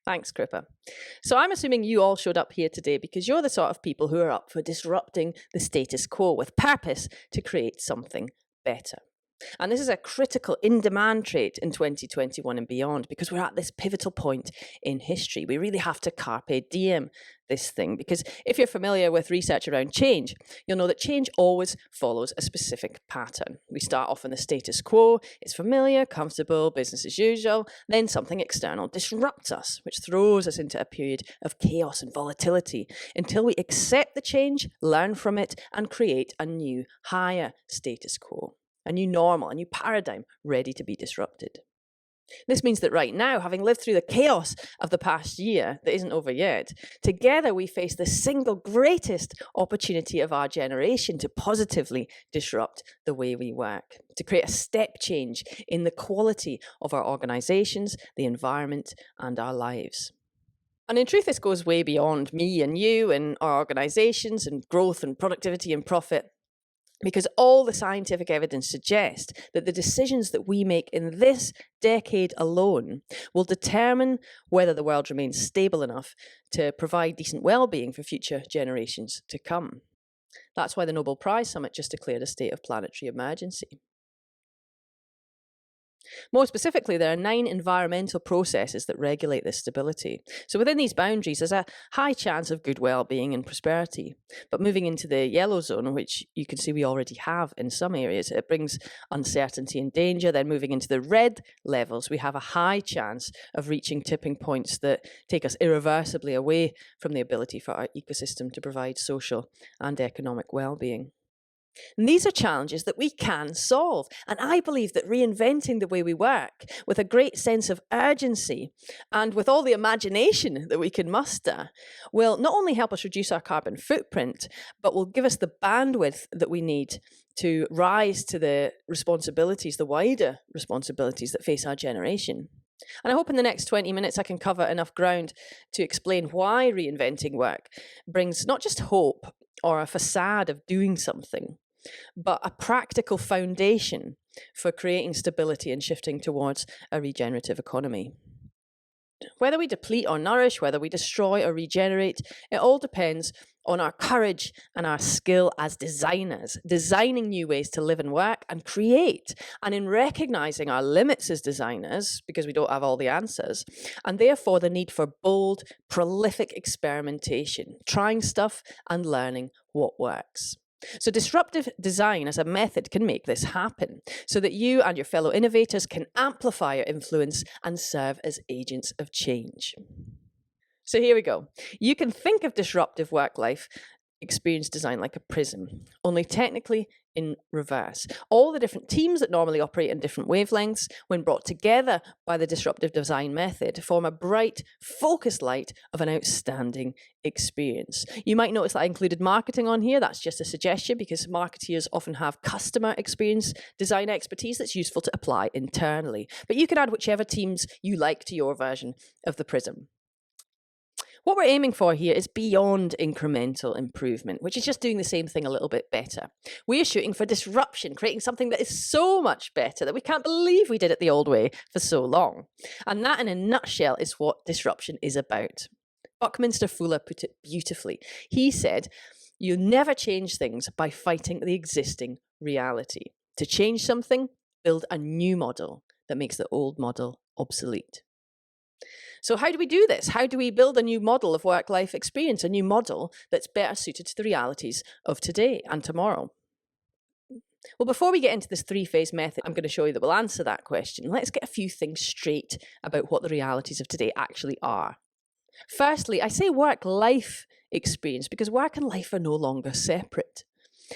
Thanks, Kripa. So I'm assuming you all showed up here today because you're the sort of people who are up for disrupting the status quo with purpose to create something better. And this is a critical in-demand trait in 2021 and beyond because we're at this pivotal point in history. We really have to carpe diem this thing because if you're familiar with research around change, you'll know that change always follows a specific pattern. We start off in the status quo, it's familiar, comfortable, business as usual, then something external disrupts us, which throws us into a period of chaos and volatility until we accept the change, learn from it, and create a new, higher status quo. A new normal, a new paradigm ready to be disrupted. This means that right now, having lived through the chaos of the past year that isn't over yet, together we face the single greatest opportunity of our generation to positively disrupt the way we work, to create a step change in the quality of our organizations, the environment, and our lives. And in truth, this goes way beyond me and you and our organizations and growth and productivity and profit. Because all the scientific evidence suggests that the decisions that we make in this decade alone will determine whether the world remains stable enough to provide decent well-being for future generations to come. That's why the Nobel Prize Summit just declared a state of planetary emergency. More specifically, there are 9 environmental processes that regulate this stability. So within these boundaries, there's a high chance of good well-being and prosperity. But moving into the yellow zone, which you can see we already have in some areas, it brings uncertainty and danger. Then moving into the red levels, we have a high chance of reaching tipping points that take us irreversibly away from the ability for our ecosystem to provide social and economic well-being. And these are challenges that we can solve. And I believe that reinventing the way we work with a great sense of urgency and with all the imagination that we can muster will not only help us reduce our carbon footprint, but will give us the bandwidth that we need to rise to the responsibilities, the wider responsibilities that face our generation. And I hope in the next 20 minutes I can cover enough ground to explain why reinventing work brings not just hope or a facade of doing something, but a practical foundation for creating stability and shifting towards a regenerative economy. Whether we deplete or nourish, whether we destroy or regenerate, it all depends on our courage and our skill as designers, designing new ways to live and work and create, and in recognizing our limits as designers, because we don't have all the answers, and therefore the need for bold, prolific experimentation, trying stuff and learning what works. So disruptive design as a method can make this happen so that you and your fellow innovators can amplify your influence and serve as agents of change. So here we go. You can think of disruptive work-life experience design like a prism, only technically in reverse. All the different teams that normally operate in different wavelengths, when brought together by the disruptive design method, form a bright, focused light of an outstanding experience. You might notice that I included marketing on here. That's just a suggestion because marketeers often have customer experience design expertise that's useful to apply internally. But you can add whichever teams you like to your version of the prism. What we're aiming for here is beyond incremental improvement, which is just doing the same thing a little bit better. We are shooting for disruption, creating something that is so much better that we can't believe we did it the old way for so long. And that, in a nutshell, is what disruption is about. Buckminster Fuller put it beautifully. He said, "You never change things by fighting the existing reality. To change something, build a new model that makes the old model obsolete." So how do we do this? How do we build a new model of work-life experience, a new model that's better suited to the realities of today and tomorrow? Well, before we get into this 3-phase method, I'm going to show you that will answer that question. Let's get a few things straight about what the realities of today actually are. Firstly, I say work-life experience because work and life are no longer separate.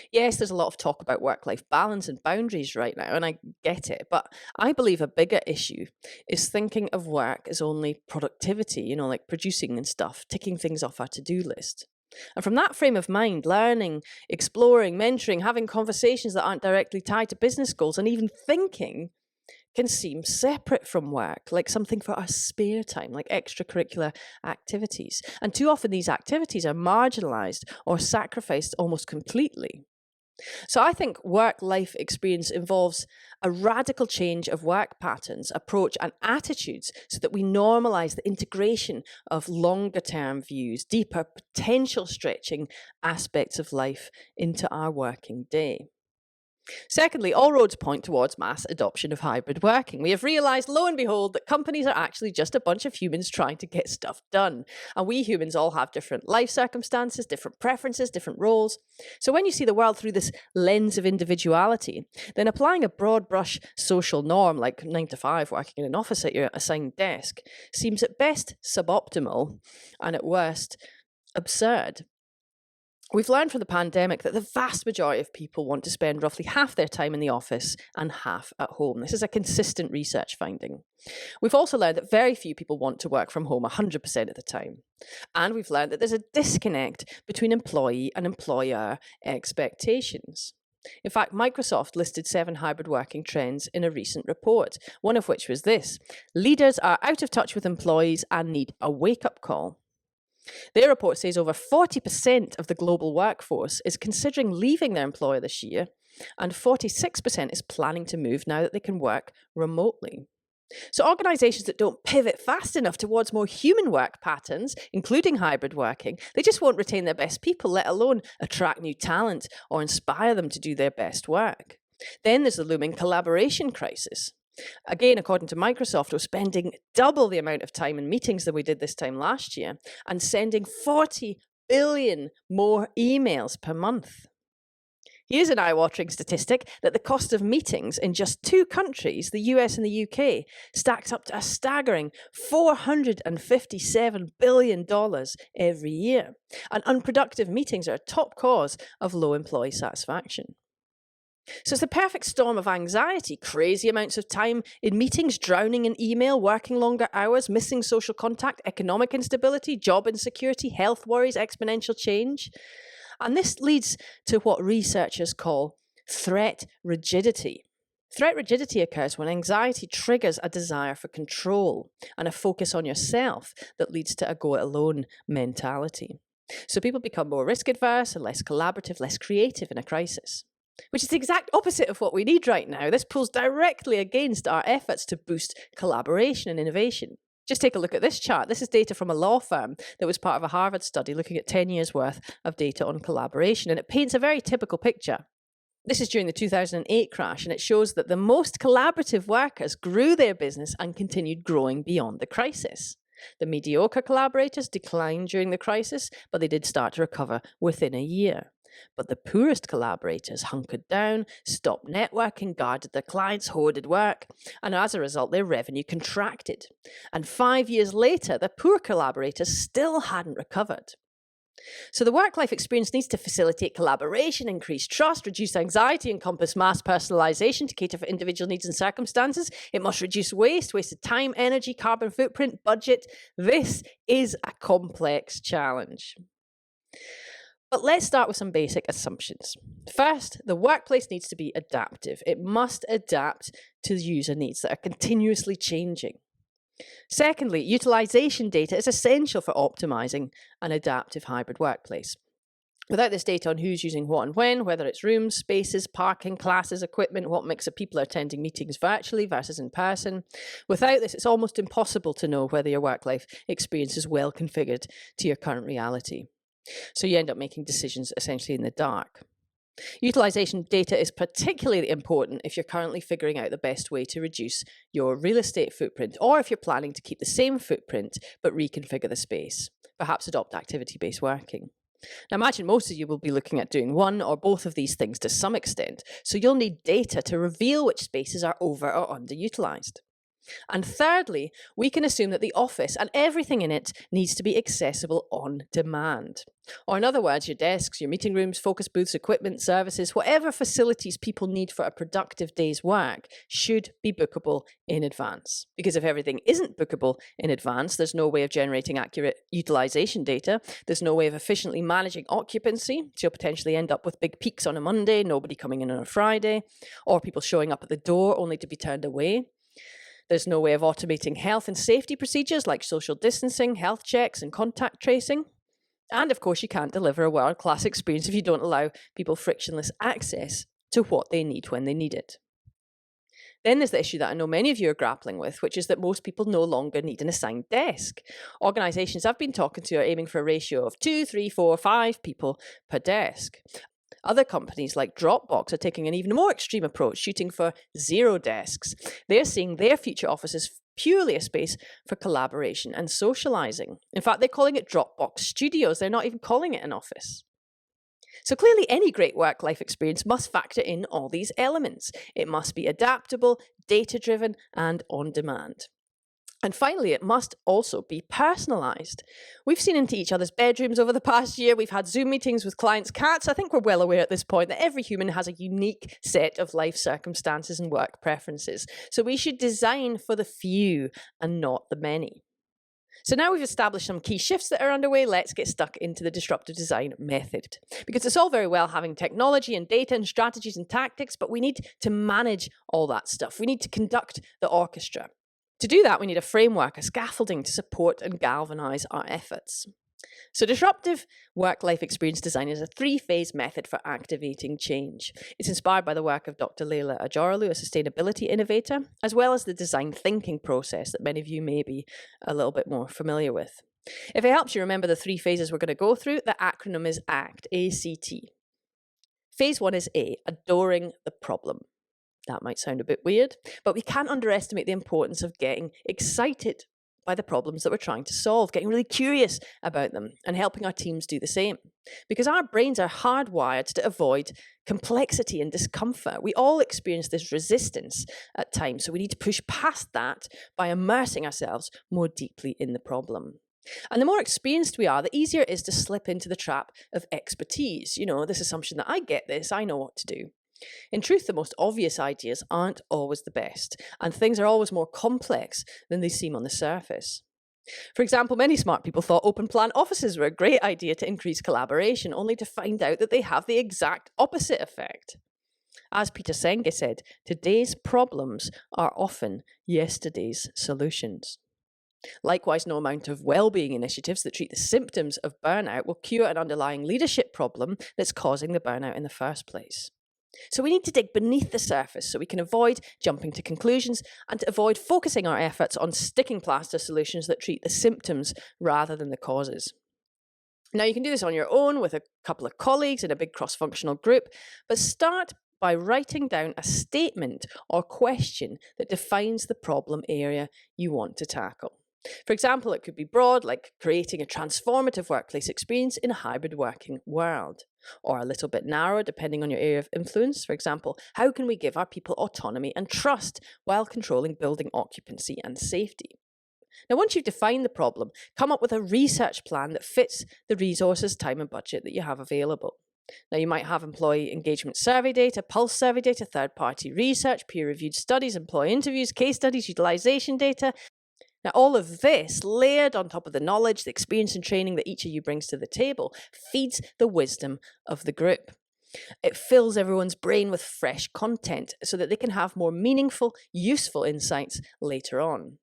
Yes, there's a lot of talk about work-life balance and boundaries right now, and I get it, but I believe a bigger issue is thinking of work as only productivity, like producing and stuff, ticking things off our to-do list. And from that frame of mind, learning, exploring, mentoring, having conversations that aren't directly tied to business goals, and even thinking can seem separate from work, like something for our spare time, like extracurricular activities. And too often these activities are marginalized or sacrificed almost completely. So I think work-life experience involves a radical change of work patterns, approach and attitudes so that we normalise the integration of longer-term views, deeper potential stretching aspects of life into our working day. Secondly, all roads point towards mass adoption of hybrid working. We have realised, lo and behold, that companies are actually just a bunch of humans trying to get stuff done. And we humans all have different life circumstances, different preferences, different roles. So when you see the world through this lens of individuality, then applying a broad brush social norm like 9 to 5 working in an office at your assigned desk seems at best suboptimal and at worst absurd. We've learned from the pandemic that the vast majority of people want to spend roughly half their time in the office and half at home. This is a consistent research finding. We've also learned that very few people want to work from home 100% of the time. And we've learned that there's a disconnect between employee and employer expectations. In fact, Microsoft listed 7 hybrid working trends in a recent report, one of which was this: leaders are out of touch with employees and need a wake-up call. Their report says over 40% of the global workforce is considering leaving their employer this year, and 46% is planning to move now that they can work remotely. So organisations that don't pivot fast enough towards more human work patterns, including hybrid working, they just won't retain their best people, let alone attract new talent or inspire them to do their best work. Then there's the looming collaboration crisis. Again, according to Microsoft, we're spending double the amount of time in meetings than we did this time last year and sending 40 billion more emails per month. Here's an eye-watering statistic that the cost of meetings in just 2 countries, the US and the UK, stacks up to a staggering $457 billion every year. And unproductive meetings are a top cause of low employee satisfaction. So it's the perfect storm of anxiety, crazy amounts of time in meetings, drowning in email, working longer hours, missing social contact, economic instability, job insecurity, health worries, exponential change. And this leads to what researchers call threat rigidity. Threat rigidity occurs when anxiety triggers a desire for control and a focus on yourself that leads to a go-it-alone mentality. So people become more risk adverse and less collaborative, less creative in a crisis, which is the exact opposite of what we need right now. This pulls directly against our efforts to boost collaboration and innovation. Just take a look at this chart. This is data from a law firm that was part of a Harvard study looking at 10 years' worth of data on collaboration, and it paints a very typical picture. This is during the 2008 crash, and it shows that the most collaborative workers grew their business and continued growing beyond the crisis. The mediocre collaborators declined during the crisis, but they did start to recover within a year. But the poorest collaborators hunkered down, stopped networking, guarded their clients, hoarded work, and as a result, their revenue contracted. And 5 years later, the poor collaborators still hadn't recovered. So the work-life experience needs to facilitate collaboration, increase trust, reduce anxiety, encompass mass personalization to cater for individual needs and circumstances. It must reduce waste, wasted time, energy, carbon footprint, budget. This is a complex challenge. But let's start with some basic assumptions. First, the workplace needs to be adaptive. It must adapt to user needs that are continuously changing. Secondly, utilization data is essential for optimizing an adaptive hybrid workplace. Without this data on who's using what and when, whether it's rooms, spaces, parking, classes, equipment, what mix of people are attending meetings virtually versus in person, without this, it's almost impossible to know whether your work-life experience is well configured to your current reality. So you end up making decisions essentially in the dark. Utilization data is particularly important if you're currently figuring out the best way to reduce your real estate footprint, or if you're planning to keep the same footprint but reconfigure the space, perhaps adopt activity-based working. Now imagine most of you will be looking at doing one or both of these things to some extent, so you'll need data to reveal which spaces are over or underutilized. And thirdly, we can assume that the office and everything in it needs to be accessible on demand. Or in other words, your desks, your meeting rooms, focus booths, equipment, services, whatever facilities people need for a productive day's work should be bookable in advance. Because if everything isn't bookable in advance, there's no way of generating accurate utilization data. There's no way of efficiently managing occupancy. So you'll potentially end up with big peaks on a Monday, nobody coming in on a Friday, or people showing up at the door only to be turned away. There's no way of automating health and safety procedures like social distancing, health checks, and contact tracing. And of course, you can't deliver a world-class experience if you don't allow people frictionless access to what they need when they need it. Then there's the issue that I know many of you are grappling with, which is that most people no longer need an assigned desk. Organisations I've been talking to are aiming for a ratio of 2, 3, 4, 5 people per desk. Other companies like Dropbox are taking an even more extreme approach, shooting for 0 desks. They're seeing their future offices purely a space for collaboration and socialising. In fact, they're calling it Dropbox Studios. They're not even calling it an office. So clearly, any great work-life experience must factor in all these elements. It must be adaptable, data-driven, and on demand. And finally, it must also be personalised. We've seen into each other's bedrooms over the past year. We've had Zoom meetings with clients' cats. I think we're well aware at this point that every human has a unique set of life circumstances and work preferences. So we should design for the few and not the many. So now we've established some key shifts that are underway, let's get stuck into the disruptive design method. Because it's all very well having technology and data and strategies and tactics, but we need to manage all that stuff. We need to conduct the orchestra. To do that, we need a framework, a scaffolding to support and galvanise our efforts. So disruptive work-life experience design is a 3-phase method for activating change. It's inspired by the work of Dr. Leila Ajaralu, a sustainability innovator, as well as the design thinking process that many of you may be a little bit more familiar with. If it helps you remember the 3 phases we're going to go through, the acronym is ACT, A-C-T. Phase 1 is A, adoring the problem. That might sound a bit weird, but we can't underestimate the importance of getting excited by the problems that we're trying to solve, getting really curious about them and helping our teams do the same. Because our brains are hardwired to avoid complexity and discomfort. We all experience this resistance at times, so we need to push past that by immersing ourselves more deeply in the problem. And the more experienced we are, the easier it is to slip into the trap of expertise. You know, this assumption that I get this, I know what to do. In truth, the most obvious ideas aren't always the best, and things are always more complex than they seem on the surface. For example, many smart people thought open plan offices were a great idea to increase collaboration, only to find out that they have the exact opposite effect. As Peter Senge said, today's problems are often yesterday's solutions. Likewise, no amount of well-being initiatives that treat the symptoms of burnout will cure an underlying leadership problem that's causing the burnout in the first place. So we need to dig beneath the surface so we can avoid jumping to conclusions and to avoid focusing our efforts on sticking plaster solutions that treat the symptoms rather than the causes. Now, you can do this on your own with a couple of colleagues in a big cross-functional group, but start by writing down a statement or question that defines the problem area you want to tackle. For example, it could be broad, like creating a transformative workplace experience in a hybrid working world, or a little bit narrow, depending on your area of influence. For example, how can we give our people autonomy and trust while controlling building occupancy and safety? Now, once you've defined the problem, come up with a research plan that fits the resources, time, and budget that you have available. Now, you might have employee engagement survey data, pulse survey data, third-party research, peer-reviewed studies, employee interviews, case studies, utilization data. Now, all of this, layered on top of the knowledge, the experience and training that each of you brings to the table, feeds the wisdom of the group. It fills everyone's brain with fresh content so that they can have more meaningful, useful insights later on.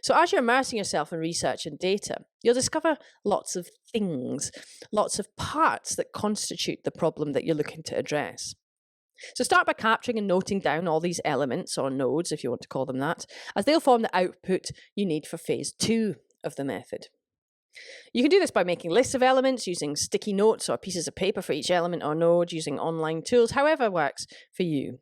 So as you're immersing yourself in research and data, you'll discover lots of things, lots of parts that constitute the problem that you're looking to address. So start by capturing and noting down all these elements, or nodes if you want to call them that, as they'll form the output you need for phase 2 of the method. You can do this by making lists of elements, using sticky notes or pieces of paper for each element or node, using online tools, however works for you.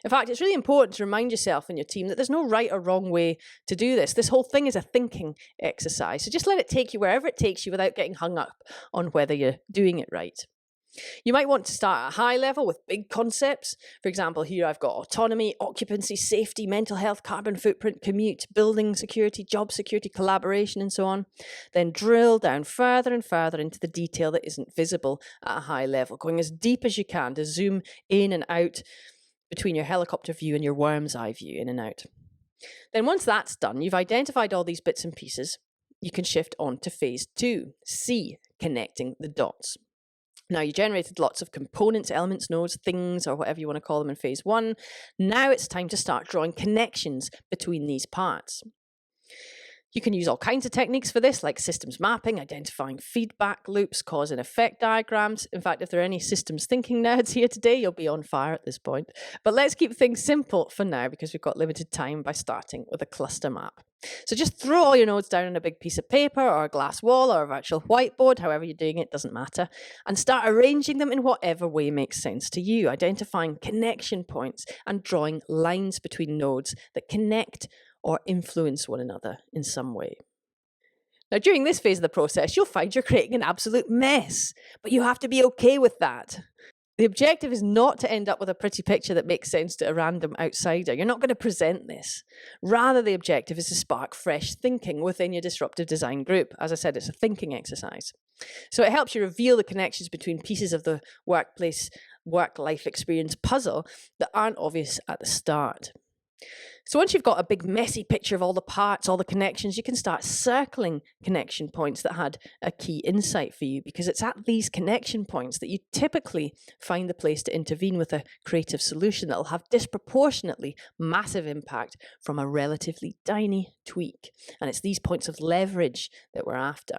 In fact, it's really important to remind yourself and your team that there's no right or wrong way to do this. This whole thing is a thinking exercise, so just let it take you wherever it takes you without getting hung up on whether you're doing it right. You might want to start at a high level with big concepts. For example, here I've got autonomy, occupancy, safety, mental health, carbon footprint, commute, building security, job security, collaboration, and so on. Then drill down further and further into the detail that isn't visible at a high level, going as deep as you can to zoom in and out between your helicopter view and your worm's eye view, in and out. Then once that's done, you've identified all these bits and pieces, you can shift on to phase 2, C, connecting the dots. Now, you generated lots of components, elements, nodes, things, or whatever you want to call them in phase 1. Now it's time to start drawing connections between these parts. You can use all kinds of techniques for this, like systems mapping, identifying feedback loops, cause and effect diagrams. In fact, if there are any systems thinking nerds here today, you'll be on fire at this point. But let's keep things simple for now because we've got limited time by starting with a cluster map. So just throw all your nodes down on a big piece of paper or a glass wall or a virtual whiteboard, however you're doing it, doesn't matter, and start arranging them in whatever way makes sense to you, identifying connection points and drawing lines between nodes that connect or influence one another in some way. Now, during this phase of the process, you'll find you're creating an absolute mess, but you have to be okay with that. The objective is not to end up with a pretty picture that makes sense to a random outsider. You're not going to present this. Rather, the objective is to spark fresh thinking within your disruptive design group. As I said, it's a thinking exercise. So it helps you reveal the connections between pieces of the workplace, work-life experience puzzle that aren't obvious at the start. So once you've got a big messy picture of all the parts, all the connections, you can start circling connection points that had a key insight for you, because it's at these connection points that you typically find the place to intervene with a creative solution that will have disproportionately massive impact from a relatively tiny tweak. And it's these points of leverage that we're after.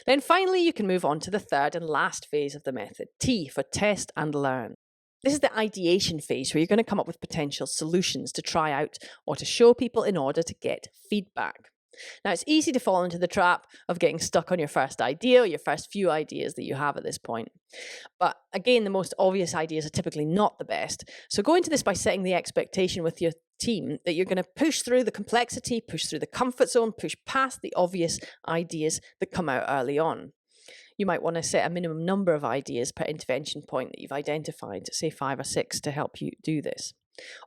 Then finally, you can move on to the third and last phase of the method, T for test and learn. This is the ideation phase where you're going to come up with potential solutions to try out or to show people in order to get feedback. Now, it's easy to fall into the trap of getting stuck on your first idea or your first few ideas that you have at this point. But again, the most obvious ideas are typically not the best. So go into this by setting the expectation with your team that you're going to push through the complexity, push through the comfort zone, push past the obvious ideas that come out early on. You might want to set a minimum number of ideas per intervention point that you've identified, say 5 or 6, to help you do this.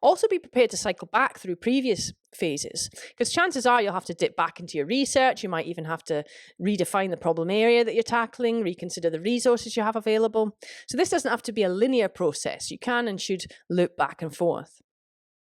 Also be prepared to cycle back through previous phases, because chances are you'll have to dip back into your research. You might even have to redefine the problem area that you're tackling, reconsider the resources you have available. So this doesn't have to be a linear process. You can and should loop back and forth.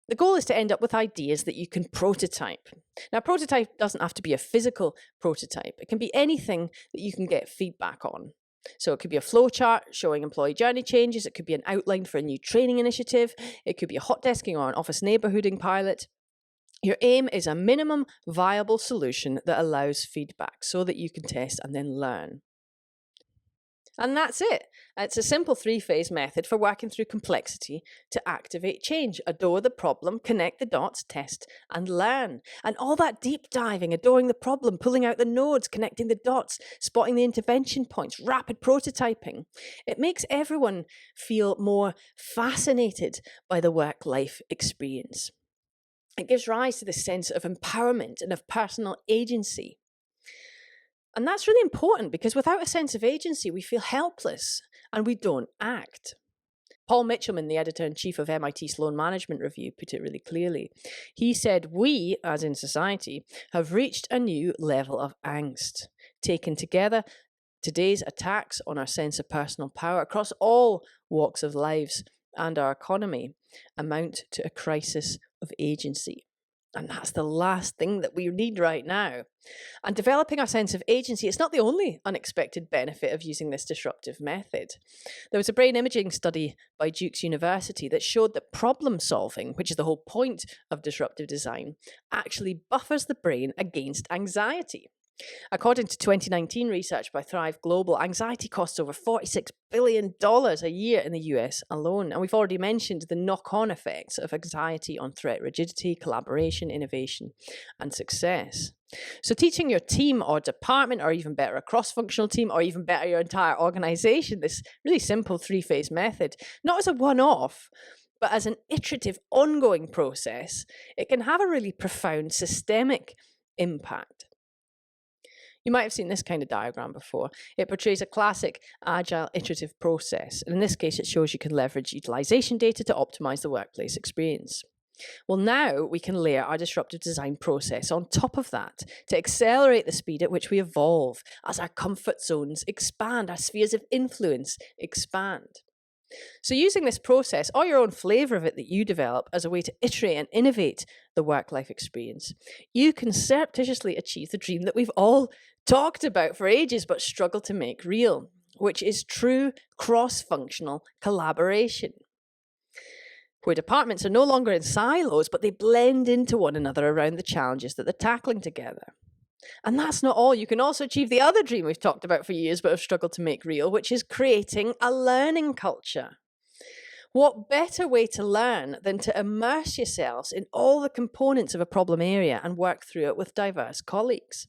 The goal is to end up with ideas that you can prototype. Now, prototype doesn't have to be a physical prototype. It can be anything that you can get feedback on. So it could be a flowchart showing employee journey changes. It could be an outline for a new training initiative. It could be a hot desking or an office neighborhooding pilot. Your aim is a minimum viable solution that allows feedback so that you can test and then learn. And that's it. It's a simple 3-phase method for working through complexity to activate change. Adore the problem, connect the dots, test and learn. And all that deep diving, adoring the problem, pulling out the nodes, connecting the dots, spotting the intervention points, rapid prototyping. It makes everyone feel more fascinated by the work-life experience. It gives rise to this sense of empowerment and of personal agency. And that's really important, because without a sense of agency, we feel helpless and we don't act. Paul Mitchellman, the editor-in-chief of MIT Sloan Management Review, put it really clearly. He said, "We, as in society, have reached a new level of angst. Taken together, today's attacks on our sense of personal power across all walks of lives and our economy amount to a crisis of agency." And that's the last thing that we need right now. And developing our sense of agency, it's not the only unexpected benefit of using this disruptive method. There was a brain imaging study by Duke's University that showed that problem solving, which is the whole point of disruptive design, actually buffers the brain against anxiety. According to 2019 research by Thrive Global, anxiety costs over $46 billion a year in the US alone. And we've already mentioned the knock-on effects of anxiety on threat rigidity, collaboration, innovation, and success. So teaching your team or department, or even better, a cross-functional team, or even better, your entire organization, this really simple 3-phase method, not as a one-off, but as an iterative, ongoing process, it can have a really profound systemic impact. You might have seen this kind of diagram before. It portrays a classic agile iterative process. And in this case, it shows you can leverage utilization data to optimize the workplace experience. Well, now we can layer our disruptive design process on top of that to accelerate the speed at which we evolve as our comfort zones expand, our spheres of influence expand. So using this process, or your own flavor of it that you develop as a way to iterate and innovate the work-life experience, you can surreptitiously achieve the dream that we've all talked about for ages but struggle to make real, which is true cross-functional collaboration. where departments are no longer in silos, but they blend into one another around the challenges that they're tackling together. And that's not all. You can also achieve the other dream we've talked about for years but have struggled to make real, which is creating a learning culture. What better way to learn than to immerse yourselves in all the components of a problem area and work through it with diverse colleagues?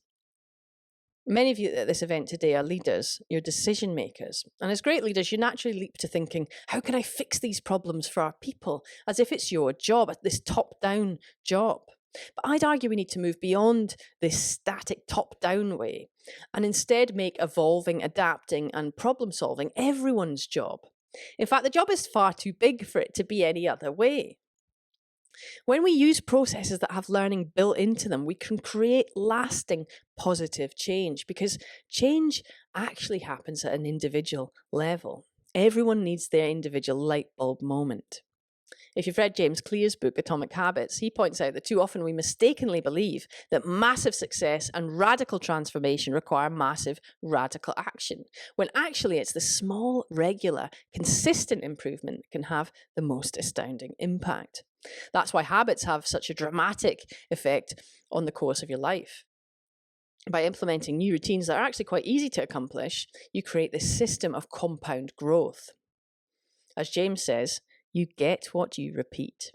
Many of you at this event today are leaders, you're decision makers. And as great leaders, you naturally leap to thinking, how can I fix these problems for our people? As if it's your job, this top-down job. But I'd argue we need to move beyond this static top-down way and instead make evolving, adapting, and problem-solving everyone's job. In fact, the job is far too big for it to be any other way. When we use processes that have learning built into them, we can create lasting positive change, because change actually happens at an individual level. Everyone needs their individual light bulb moment. If you've read James Clear's book, Atomic Habits, he points out that too often we mistakenly believe that massive success and radical transformation require massive radical action, when actually it's the small, regular, consistent improvement that can have the most astounding impact. That's why habits have such a dramatic effect on the course of your life. By implementing new routines that are actually quite easy to accomplish, you create this system of compound growth. As James says, you get what you repeat.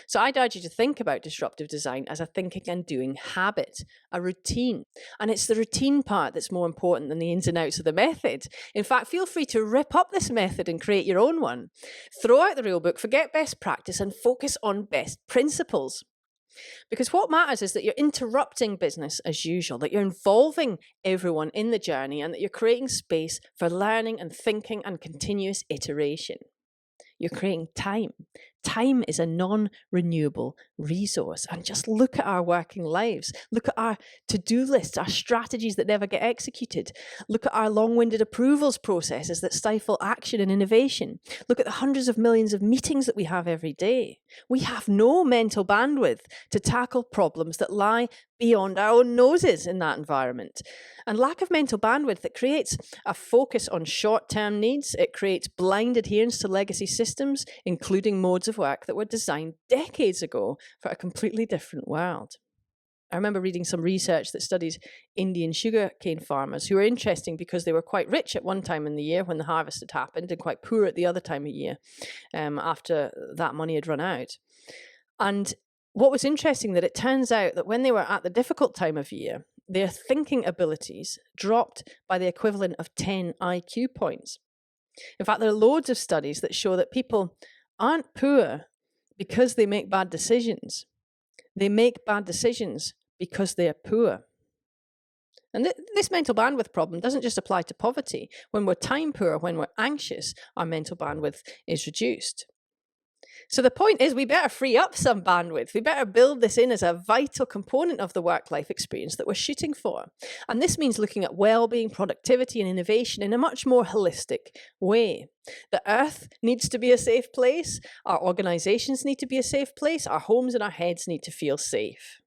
So I'd urge you to think about disruptive design as a thinking and doing habit, a routine. And it's the routine part that's more important than the ins and outs of the method. In fact, feel free to rip up this method and create your own one. Throw out the rule book, forget best practice, and focus on best principles. Because what matters is that you're interrupting business as usual, that you're involving everyone in the journey, and that you're creating space for learning and thinking and continuous iteration. You're creating time. Time is a non-renewable resource. And just look at our working lives. Look at our to-do lists, our strategies that never get executed. Look at our long-winded approvals processes that stifle action and innovation. Look at the hundreds of millions of meetings that we have every day. We have no mental bandwidth to tackle problems that lie beyond our own noses in that environment. And lack of mental bandwidth, that creates a focus on short-term needs. It creates blind adherence to legacy systems, including modes of work that were designed decades ago for a completely different world. I remember reading some research that studied Indian sugarcane farmers, who were interesting because they were quite rich at one time in the year when the harvest had happened, and quite poor at the other time of year after that money had run out. And what was interesting, that it turns out that when they were at the difficult time of year, their thinking abilities dropped by the equivalent of 10 IQ points. In fact, there are loads of studies that show that people aren't poor because they make bad decisions. They make bad decisions because they're poor. And this mental bandwidth problem doesn't just apply to poverty. When we're time poor, when we're anxious, our mental bandwidth is reduced. So the point is, we better free up some bandwidth. We better build this in as a vital component of the work-life experience that we're shooting for. And this means looking at well-being, productivity, and innovation in a much more holistic way. The earth needs to be a safe place. Our organizations need to be a safe place. Our homes and our heads need to feel safe.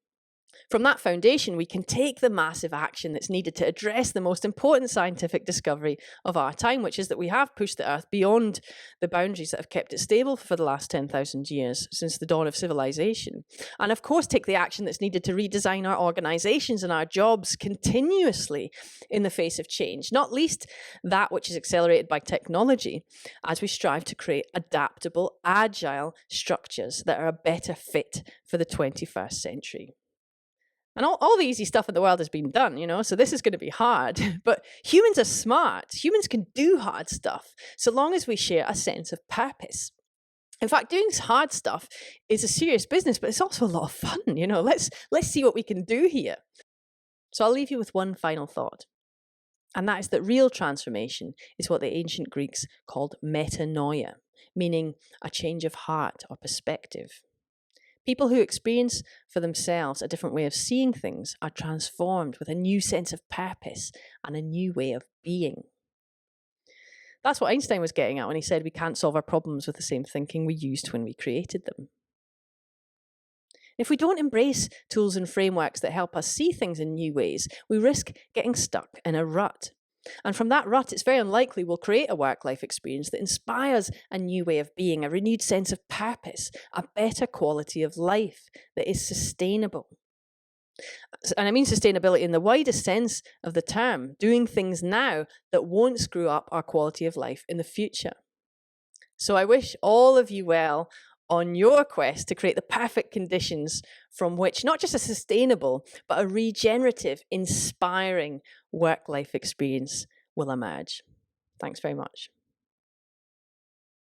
From that foundation, we can take the massive action that's needed to address the most important scientific discovery of our time, which is that we have pushed the Earth beyond the boundaries that have kept it stable for the last 10,000 years, since the dawn of civilization. And of course, take the action that's needed to redesign our organizations and our jobs continuously in the face of change, not least that which is accelerated by technology, as we strive to create adaptable, agile structures that are a better fit for the 21st century. And all the easy stuff in the world has been done, so this is going to be hard. But humans are smart. Humans can do hard stuff, so long as we share a sense of purpose. In fact, doing hard stuff is a serious business, but it's also a lot of fun, Let's see what we can do here. So I'll leave you with one final thought. And that is that real transformation is what the ancient Greeks called metanoia, meaning a change of heart or perspective. People who experience for themselves a different way of seeing things are transformed with a new sense of purpose and a new way of being. That's what Einstein was getting at when he said we can't solve our problems with the same thinking we used when we created them. If we don't embrace tools and frameworks that help us see things in new ways, we risk getting stuck in a rut. And from that rut, it's very unlikely we'll create a work-life experience that inspires a new way of being, a renewed sense of purpose, a better quality of life that is sustainable. And I mean sustainability in the widest sense of the term, doing things now that won't screw up our quality of life in the future. So I wish all of you well on your quest to create the perfect conditions from which not just a sustainable, but a regenerative, inspiring work-life experience will emerge. Thanks very much.